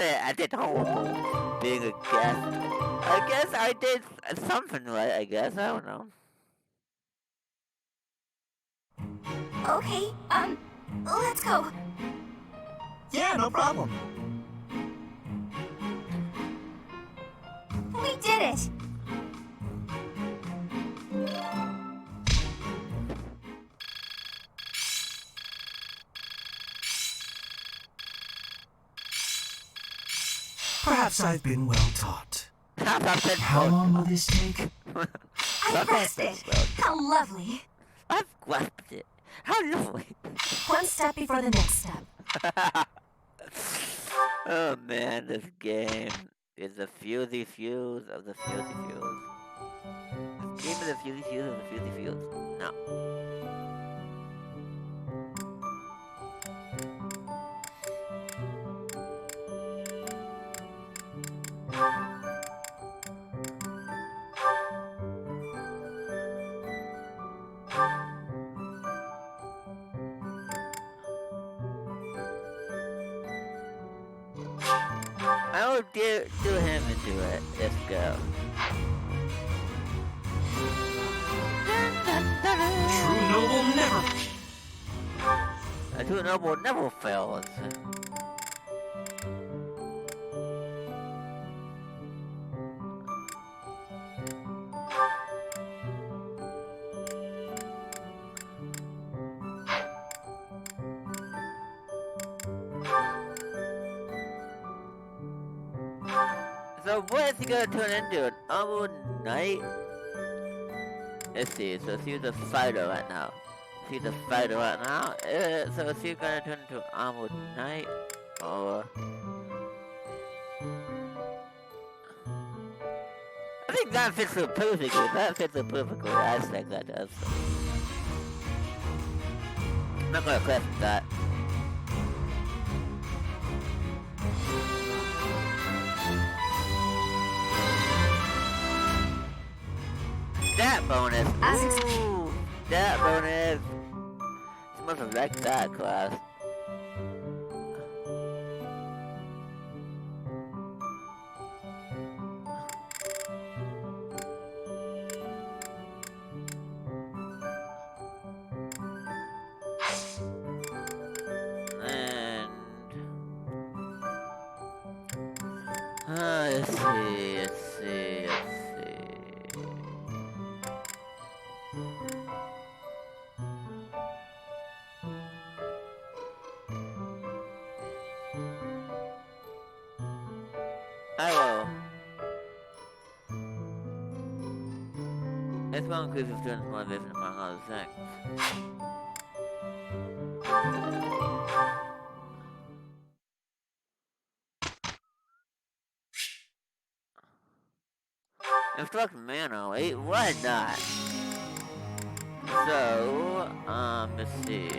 I did horrible being a guest. I guess I did something right, I guess. I don't know.
Okay, let's go.
Yeah, no problem.
We did it!
Perhaps I've been well taught.
How
long will this take?
I grasped it. How lovely.
I've grasped it. How lovely.
One step before the next step.
Oh man, this game is the fusey fuse of the fusey fuse. This game is the fusey fuse of the fusey fuse. No. I will do him into it. Let's go.
True noble never.
A true noble never fails. So what is he gonna turn into? An armored knight? Let's see, so he's a fighter right now. He's a fighter right now. So is he gonna turn into an armored knight? Or... I think that fits so perfectly. That fits so perfectly. I think that does. I'm not gonna question that. That bonus! Ooh, that bonus! She must have liked that class. And... let's see. Oh. This one includes students more vision among other things. Instruct manually? Why not? So, let's see.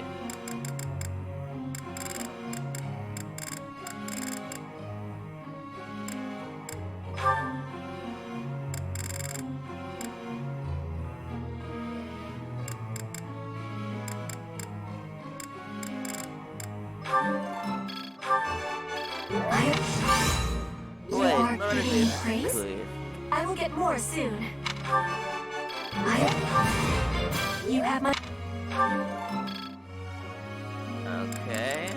You are
Getting praise? I will get more soon. You have my...
Okay.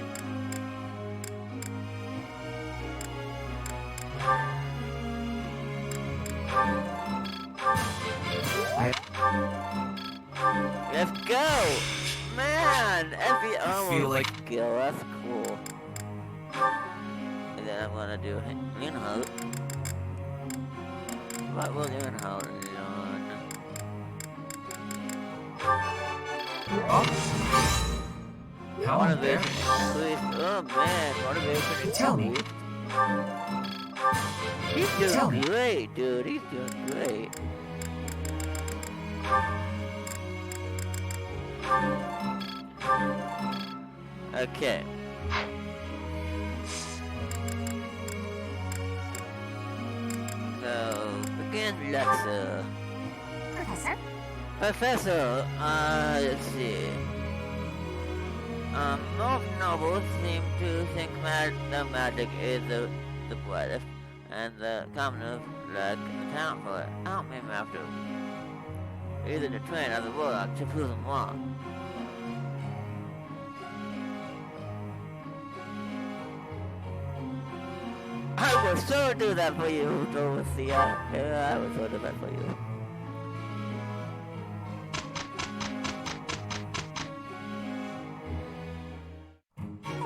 Let's go! Man! Every
feel like-
skill, that's cool. And then I'm gonna do Inhalt. What will Inhalt learn?
How
Motivation increased. Oh man, motivation increased.
Tell me.
He's
Tell
doing
me.
great, dude. He's doing great. Okay. So, begin lecture.
Professor?
Professor, let's see. Most nobles seem to think the magic is the brightest, and the commoners lack talent for it. Help me, Master. Either to train as a warlock to prove them wrong. I will so do that for you, Dorothea. I will so do that for you.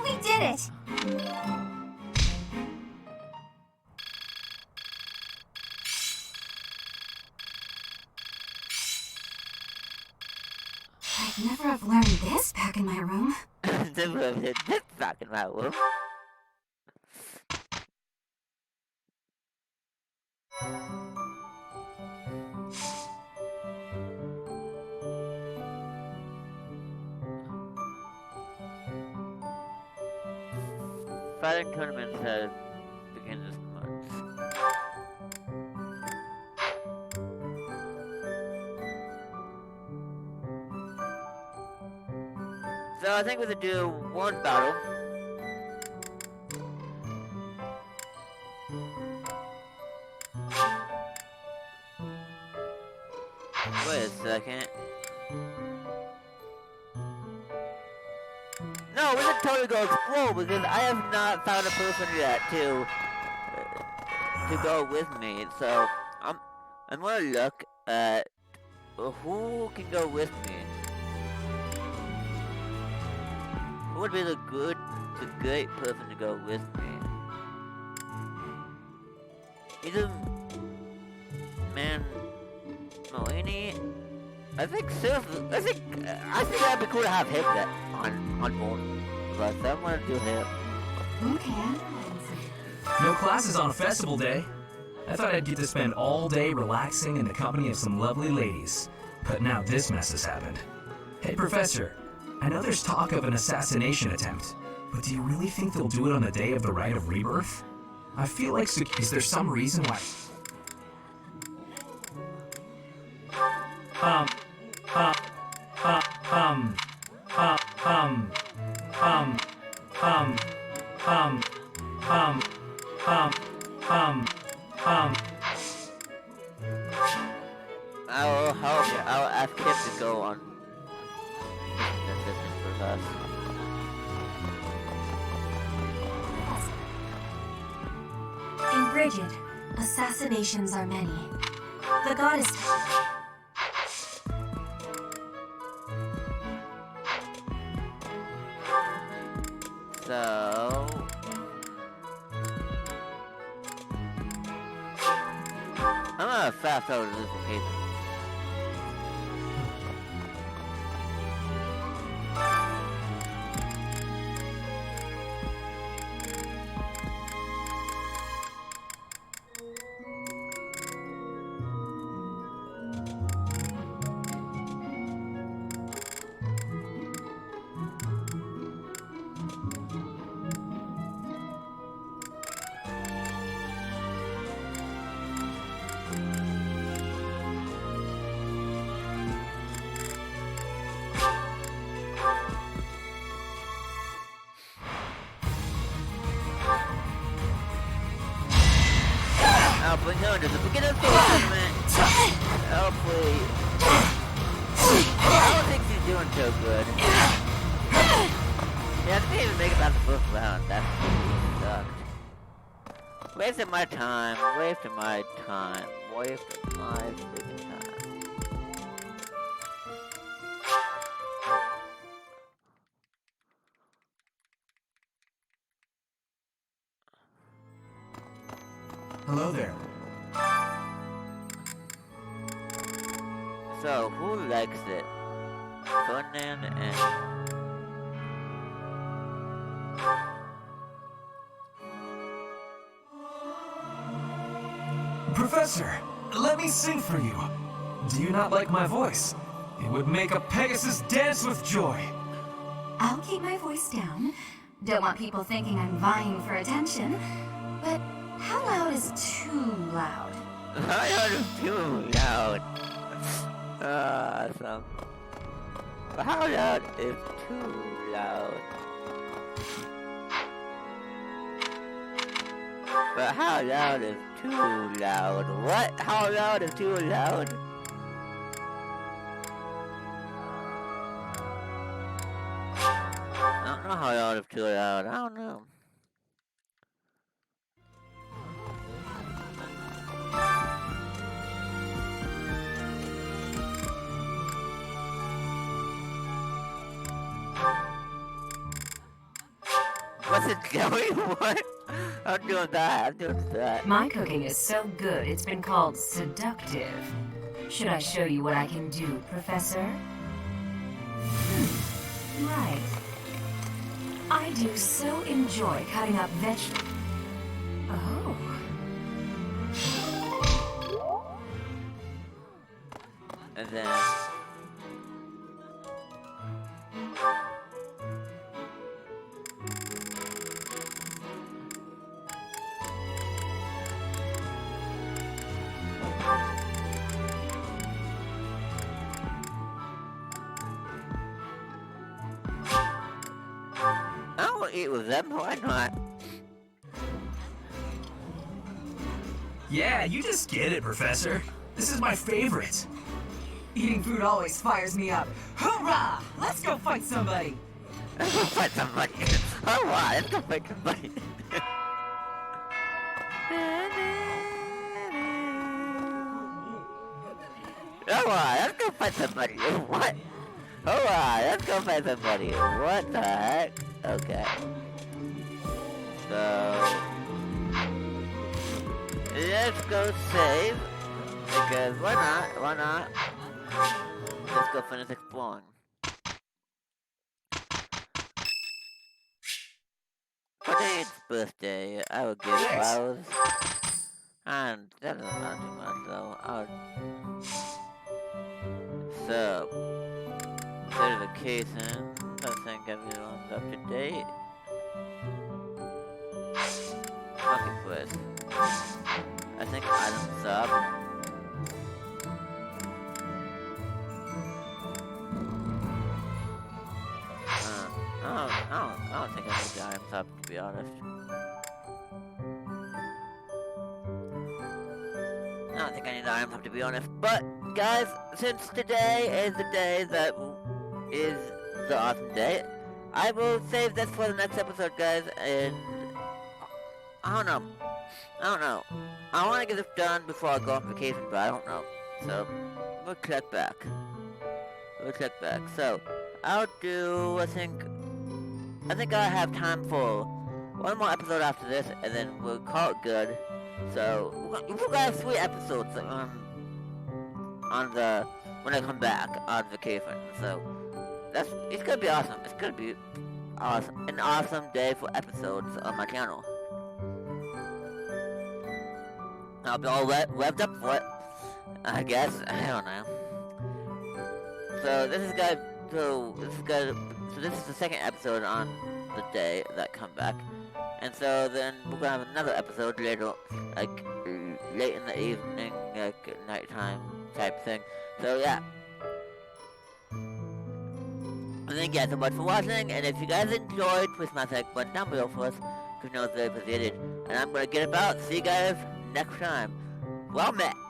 We did it! I'd never have learned this back in my room.
Never have hit this back in my room. Fighting tournaments have begun this month. So I think we could do one battle. Wait a second. No, we can totally go explore because I have not found a person yet to go with me. So I'm gonna look at who can go with me. Who would be the great person to go with me? Either Malini. I think that'd be cool to have him on board. But I'm gonna do him.
Okay.
No classes on a festival day. I thought I'd get to spend all day relaxing in the company of some lovely ladies. But now this mess has happened. Hey, Professor. I know there's talk of an assassination attempt, but do you really think they'll do it on the day of the rite of rebirth? I feel like is there some reason why?
I'll ask him to go on assistance with us.
In Bridget, assassinations are many. The goddess...
So... I'm gonna fast forward to this location. bring her into the beginning of the tournament. Hopefully. I don't think she's doing so good. Yeah, I didn't even make it past the first round. That sucked. Wasting my time. Wasting my time. Wasting my freaking time.
Hello there.
So, who likes it? Ferdinand and...
Professor, let me sing for you. Do you not like my voice? It would make a Pegasus dance with joy.
I'll keep my voice down. Don't want people thinking I'm vying for attention. But how loud is too loud?
How loud is too loud? Awesome. But how loud is too loud? But how loud is too loud? What? How loud is too loud? I don't know how loud is too loud. I don't know. What's it doing? What? I'm doing that. I'm doing that.
My cooking is so good, it's been called seductive. Should I show you what I can do, Professor? Right. I do so enjoy cutting up vegetables. Oh.
And then... I'll eat with them, why not?
Yeah, you just get it, Professor. This is my favorite.
Eating food always fires me up. Hoorah! Let's go fight somebody!
Let's go fight somebody! Oh wow, let's go fight somebody! Oh wow, let's go fight somebody! What? Oh wow, let's go fight somebody! What the heck? Okay. So... let's go save. Because why not? Why not? Let's go finish exploring. For Dane's birthday, I will give flowers. And that doesn't matter too much though. So, certification. I think everyone's up to date. Market quest. I think items up. I don't think I need the items up, to be honest. I don't think I need the items up, to be honest. But, guys, since today is the day that is the awesome day, I will save this for the next episode, guys, and... I don't know. I want to get this done before I go on vacation, but I don't know. So, we'll check back. So, I'll do, I think I have time for one more episode after this, and then we'll call it good. So, we've got 3 episodes when I come back on vacation. So, it's gonna be awesome. It's gonna be awesome. An awesome day for episodes on my channel. I'll be all revved up for it, I guess. I don't know. So this is the second episode on the day that come back, and so then we're gonna have another episode later, like late in the evening, like nighttime type thing. So yeah. Thank you guys so much for watching, and if you guys enjoyed, please smash that button down below for us, because you know it's very appreciated. And I'm gonna get about. See you guys next time. Well met.